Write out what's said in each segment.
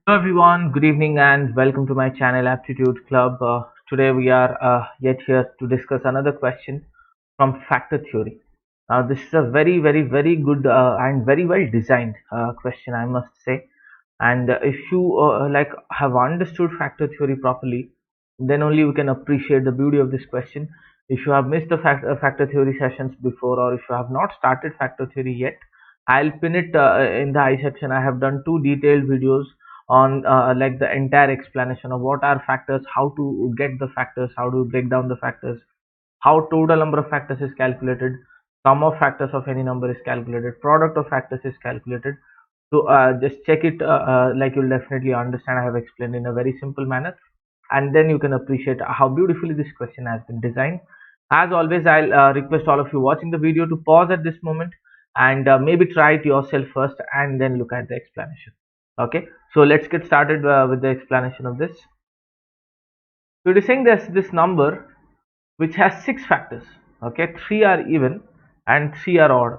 Hello everyone, good evening and welcome to my channel Aptitude Club. Today we are yet here to discuss another question from factor theory. This is a very good and very well designed question, I must say. And if you have understood factor theory properly, then only you can appreciate the beauty of this question. If you have missed the factor theory sessions before, or if you have not started factor theory yet, I'll pin it in the I section. I have done two detailed videos on like the entire explanation of what are factors, how to get the factors, how to break down the factors, how total number of factors is calculated, sum of factors of any number is calculated, product of factors is calculated. So just check it, like you'll definitely understand. I have explained in a very simple manner, and then you can appreciate how beautifully this question has been designed. As always, I'll request all of you watching the video to pause at this moment and maybe try it yourself first and then look at the explanation. Okay, so let's get started with the explanation of this. So it is saying there's this number which has six factors. Okay, three are even and three are odd,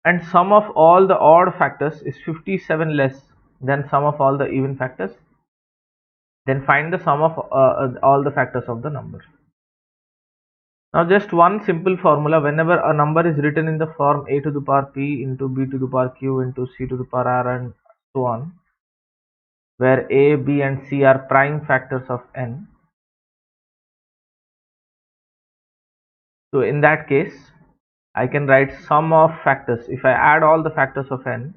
and sum of all the odd factors is 57 less than sum of all the even factors. Then find the sum of all the factors of the number. Now just one simple formula: whenever a number is written in the form a to the power p into b to the power q into c to the power r and so on, where a, b and c are prime factors of n, so in that case I can write sum of factors. If I add all the factors of n,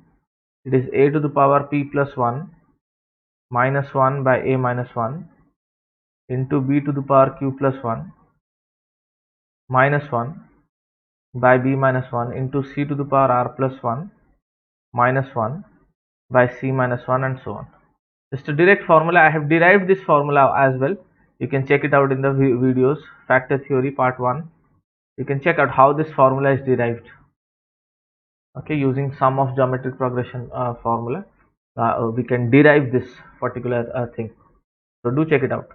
it is a to the power p plus 1 minus 1 by a minus 1 into b to the power q plus 1 minus 1 by b minus 1 into c to the power r plus 1 minus 1 by c minus 1 and so on. Just a direct formula. I have derived this formula as well. You can check it out in the videos. Factor theory part 1. You can check out how this formula is derived. Okay, using sum of geometric progression formula, we can derive this particular thing. So do check it out.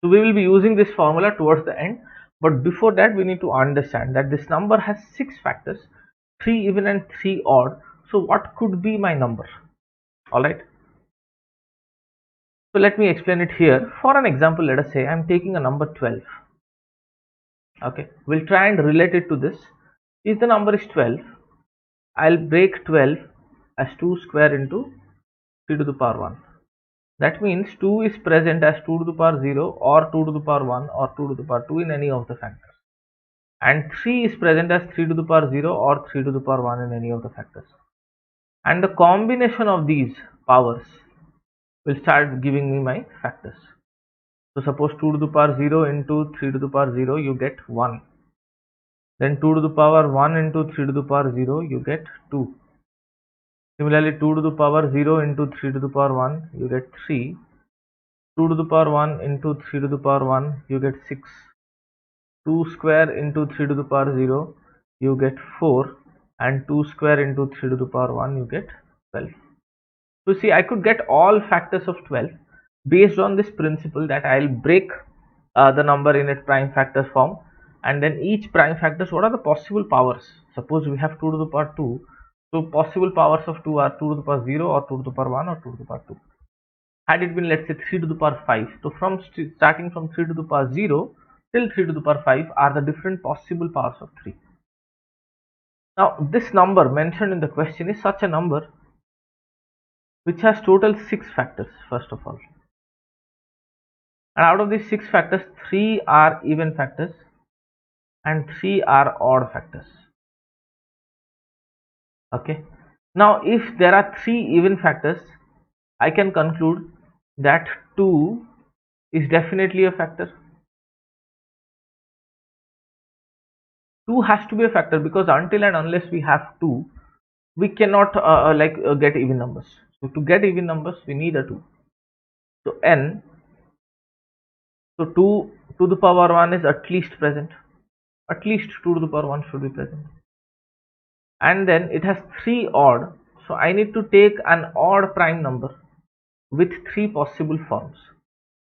So we will be using this formula towards the end, but before that we need to understand that this number has six factors, three even and three odd. So what could be my number? All right, so let me explain it here. For an example, let us say I'm taking a number 12. Okay, we'll try and relate it to this. If the number is 12, I'll break 12 as 2 square into 3 to the power 1. That means 2 is present as 2 to the power 0 or 2 to the power 1 or 2 to the power 2 in any of the factors, and 3 is present as 3 to the power 0 or 3 to the power 1 in any of the factors, and the combination of these powers will start giving me my factors. So suppose 2 to the power 0 into 3 to the power 0, you get 1. Then 2 to the power 1 into 3 to the power 0, you get 2. Similarly, 2 to the power 0 into 3 to the power 1, you get 3. 2 to the power 1 into 3 to the power 1, you get 6. 2 square into 3 to the power 0, you get 4. And 2 square into 3 to the power 1, you get 12. So see, I could get all factors of 12 based on this principle that I'll break the number in its prime factors form, and then each prime factors, what are the possible powers? Suppose we have 2 to the power 2, so possible powers of 2 are 2 to the power 0 or 2 to the power 1 or 2 to the power 2. Had it been, let's say, 3 to the power 5, so from starting from 3 to the power 0 till 3 to the power 5 are the different possible powers of 3. Now this number mentioned in the question is such a number which has total 6 factors first of all, and out of these 6 factors, 3 are even factors and 3 are odd factors. Okay, now if there are 3 even factors, I can conclude that 2 is definitely a factor. 2 has to be a factor because until and unless we have 2, we cannot get even numbers. So to get even numbers, we need a 2. So n, so 2 to the power 1 is at least present. At least 2 to the power 1 should be present. And then it has 3 odd. So I need to take an odd prime number with 3 possible forms.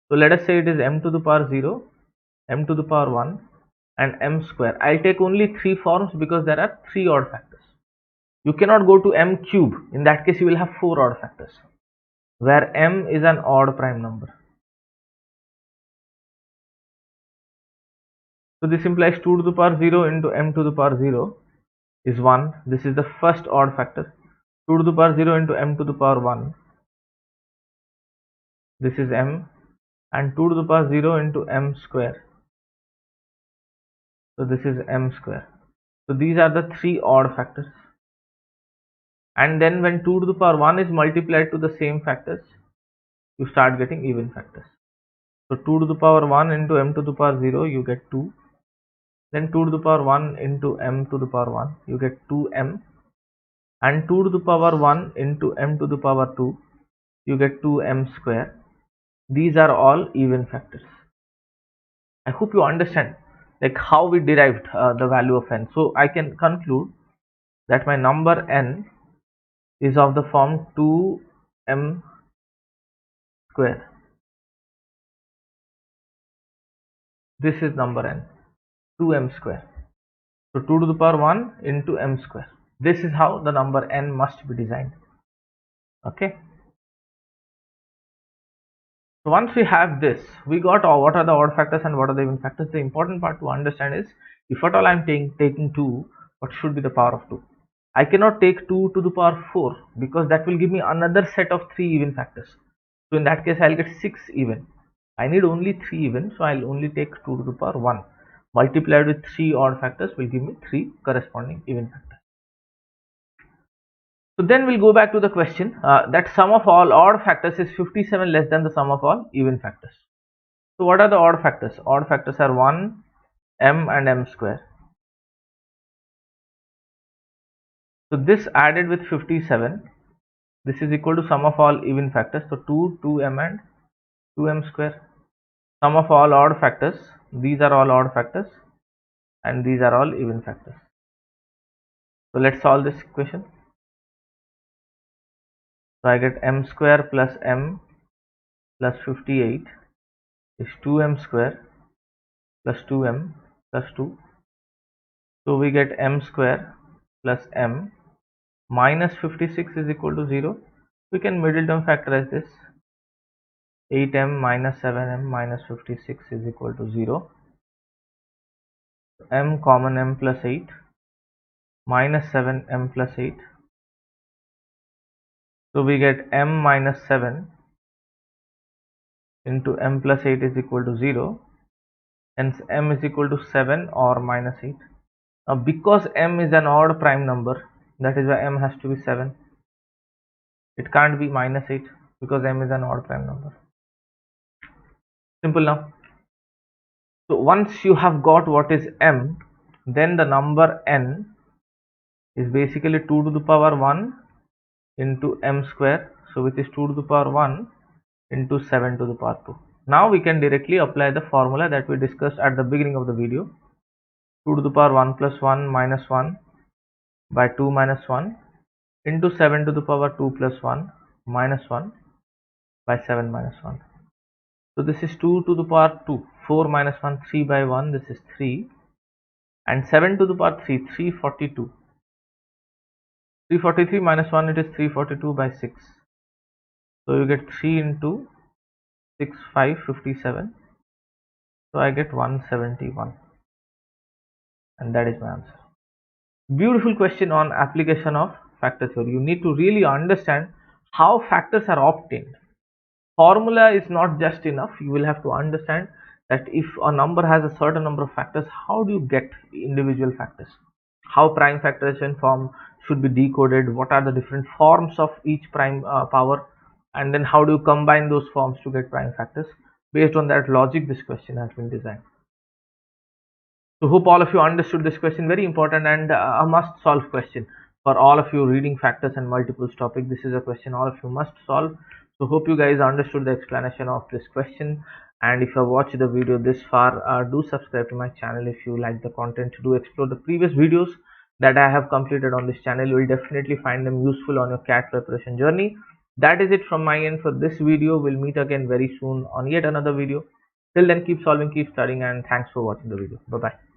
So let us say it is m to the power 0, m to the power 1 and m square. I'll take only 3 forms because there are 3 odd factors. You cannot go to m cube. In that case, you will have 4 odd factors, where m is an odd prime number. So this implies 2 to the power 0 into m to the power 0 is 1. This is the first odd factor. 2 to the power 0 into m to the power 1. This is m, and 2 to the power 0 into m square. So this is m square. So these are the 3 odd factors. And then when 2 to the power 1 is multiplied to the same factors, you start getting even factors. So 2 to the power 1 into m to the power 0, you get 2. Then 2 to the power 1 into m to the power 1, you get 2m. And 2 to the power 1 into m to the power 2, you get 2m square. These are all even factors. I hope you understand like how we derived the value of n. So I can conclude that my number n is of the form 2m square. This is number n, 2m square. So 2 to the power 1 into m square. This is how the number n must be designed. Okay. So once we have this, we got what are the odd factors and what are the even factors. The important part to understand is, if at all I am taking 2, what should be the power of 2? I cannot take 2 to the power 4 because that will give me another set of 3 even factors. So in that case, I'll get 6 even. I need only 3 even, so I'll only take 2 to the power 1. Multiplied with 3 odd factors will give me 3 corresponding even factors. So then we'll go back to the question that sum of all odd factors is 57 less than the sum of all even factors. So what are the odd factors? Odd factors are 1, m and m square. So this added with 57, this is equal to sum of all even factors. So 2, 2m and 2m square. Sum of all odd factors, these are all odd factors and these are all even factors. So let's solve this equation. So I get m square plus m plus 58 is 2m square plus 2m plus 2. So we get m square plus m minus 56 is equal to 0. We can middle term factorize this. 8m minus 7m minus 56 is equal to 0. M common m plus 8 minus 7m plus 8. So we get m minus 7 into m plus 8 is equal to 0. Hence m is equal to 7 or minus 8. Now because m is an odd prime number, that is why m has to be 7. It can't be minus 8 because m is an odd prime number. Simple now. So once you have got what is m, then the number n is basically 2 to the power 1 into m square, so which is 2 to the power 1 into 7 to the power 2. Now we can directly apply the formula that we discussed at the beginning of the video. 2 to the power 1 plus 1 minus 1 by 2 minus 1 into 7 to the power 2 plus 1 minus 1 by 7 minus 1. So this is 2 to the power 2, 4 minus 1, 3 by 1, this is 3, and 7 to the power 3, 342. 343 minus 1, it is 342 by 6. So you get 3 into 6, 5, 57. So I get 171. And that is my answer. Beautiful question on application of factor theory. You need to really understand how factors are obtained. Formula is not just enough. You will have to understand that if a number has a certain number of factors, how do you get individual factors? How prime factorization form should be decoded? What are the different forms of each prime power? And then how do you combine those forms to get prime factors? Based on that logic, this question has been designed. So hope all of you understood this question. Very important and a must solve question for all of you reading factors and multiples topic. This is a question all of you must solve. So hope you guys understood the explanation of this question, and if you have watched the video this far, do subscribe to my channel if you like the content. Do explore the previous videos that I have completed on this channel. You will definitely find them useful on your CAT preparation journey. That is it from my end for this video. We'll meet again very soon on yet another video. Till then, keep solving, keep studying, and thanks for watching the video. Bye bye.